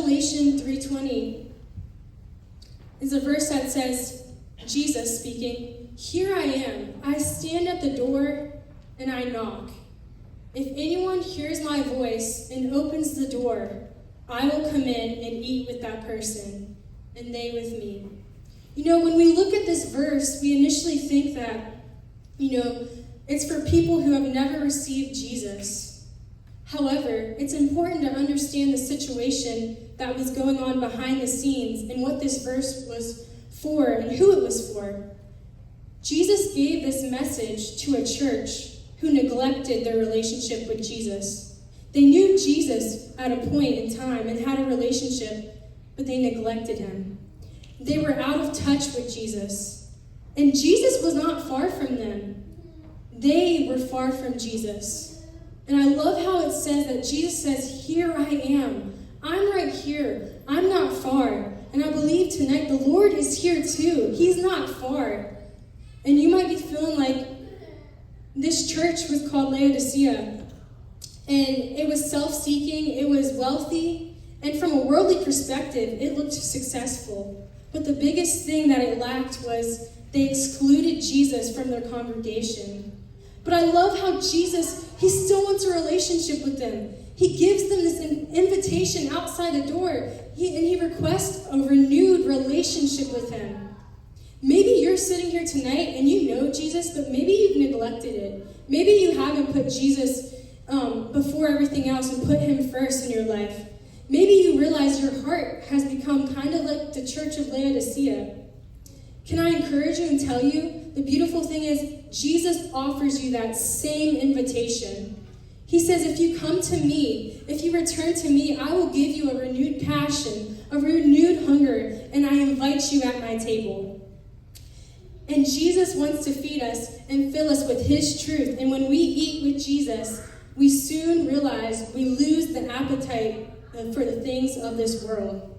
Revelation 3:20 is a verse that says, Jesus speaking, "Here I am. I stand at the door and I knock. If anyone hears my voice and opens the door, I will come in and eat with that person, and they with me." You know, when we look at this verse, we initially think that, it's for people who have never received Jesus. However, it's important to understand the situation that was going on behind the scenes and what this verse was for and who it was for. Jesus gave this message to a church who neglected their relationship with Jesus. They knew Jesus at a point in time and had a relationship, but they neglected him. They were out of touch with Jesus. And Jesus was not far from them. They were far from Jesus. And I love how it says that Jesus says, "Here I am. I'm right here. I'm not far." And I believe tonight the Lord is here too. He's not far. And you might be feeling like this church was called Laodicea. And it was self-seeking, it was wealthy, and from a worldly perspective, it looked successful. But the biggest thing that it lacked was they excluded Jesus from their congregation. But I love how Jesus, he still wants a relationship with them. He gives them this invitation outside the door, and he requests a renewed relationship with him. Maybe you're sitting here tonight and you know Jesus, but maybe you've neglected it. Maybe you haven't put Jesus before everything else and put him first in your life. Maybe you realize your heart has become kind of like the church of Laodicea. Can I encourage you and tell you, the beautiful thing is Jesus offers you that same invitation. He says, if you come to me, if you return to me, I will give you a renewed passion, a renewed hunger, and I invite you at my table. And Jesus wants to feed us and fill us with his truth. And when we eat with Jesus, we soon realize we lose the appetite for the things of this world.